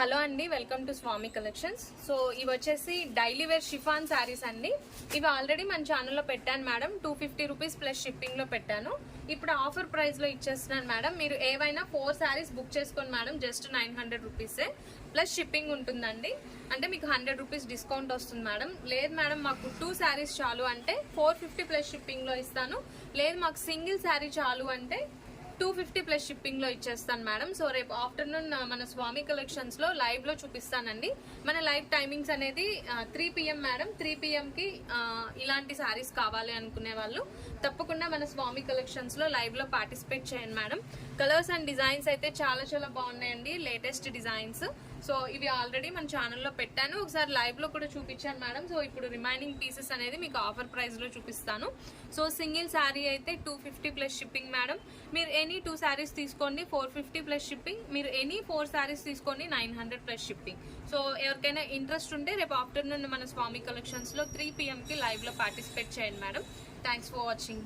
Hello అండి, welcome to Swami collections. So ఇవి వచ్చేసి డైలీ వేర్ షిఫాన్ శారీస్ అండి. ఇవి ఆల్రెడీ మన ఛానల్లో పెట్టాను మేడం. 250 రూపీస్ ప్లస్ షిప్పింగ్ లో పెట్టాను. ఇప్పుడు ఆఫర్ ప్రైస్ లో ఇచ్చేస్తున్నాను మేడం. మీరు ఏవైనా 4 శారీస్ బుక్ చేసుకోండి మేడం. జస్ట్ 900 రూపీసే ప్లస్ షిప్పింగ్ ఉంటుందండి. అంటే మీకు 100 రూపీస్ డిస్కౌంట్ వస్తుంది మేడం. లేదు మేడం మాకు 2 శారీస్ చాలు అంటే 450 ప్లస్ షిప్పింగ్ లో ఇస్తాను. లేదు మాకు సింగిల్ శారీ చాలు అంటే 250 ప్లస్ షిప్పింగ్ లో ఇచ్చేస్తాను మేడం. సో రేపు ఆఫ్టర్నూన్ మన స్వామి కలెక్షన్స్ లో లైవ్ లో చూపిస్తానండి. మన లైవ్ టైమింగ్స్ అనేది 3 PM మేడం. 3 PM కి ఇలాంటి సారీస్ కావాలి అనుకునే వాళ్ళు తప్పకుండా మన స్వామి కలెక్షన్స్ లో లైవ్ లో పార్టిసిపేట్ చేయండి మేడం. కలర్స్ అండ్ డిజైన్స్ అయితే చాలా చాలా బాగున్నాయండి, లేటెస్ట్ డిజైన్స్. సో ఇవి ఆల్రెడీ మన ఛానల్లో పెట్టాను, ఒకసారి లైవ్ లో కూడా చూపించాను మేడం. సో ఇప్పుడు రిమైనింగ్ పీసెస్ అనేది మీకు ఆఫర్ ప్రైస్ లో చూపిస్తాను. సో సింగిల్ శారీ అయితే 250 ప్లస్ షిప్పింగ్ మేడం. మీరు ఎనీ 2 శారీస్ తీసుకోండి 450 ప్లస్ షిప్పింగ్. మీరు ఎనీ 4 శారీస్ తీసుకోండి 900 ప్లస్ షిప్పింగ్. సో ఎవరికైనా ఇంట్రెస్ట్ ఉంటే రేపు ఆఫ్టర్నూన్ మన స్వామి కలెక్షన్స్ లో 3 PM కి లైవ్ లో పార్టిసిపేట్ చేయండి మేడం. Thanks for watching.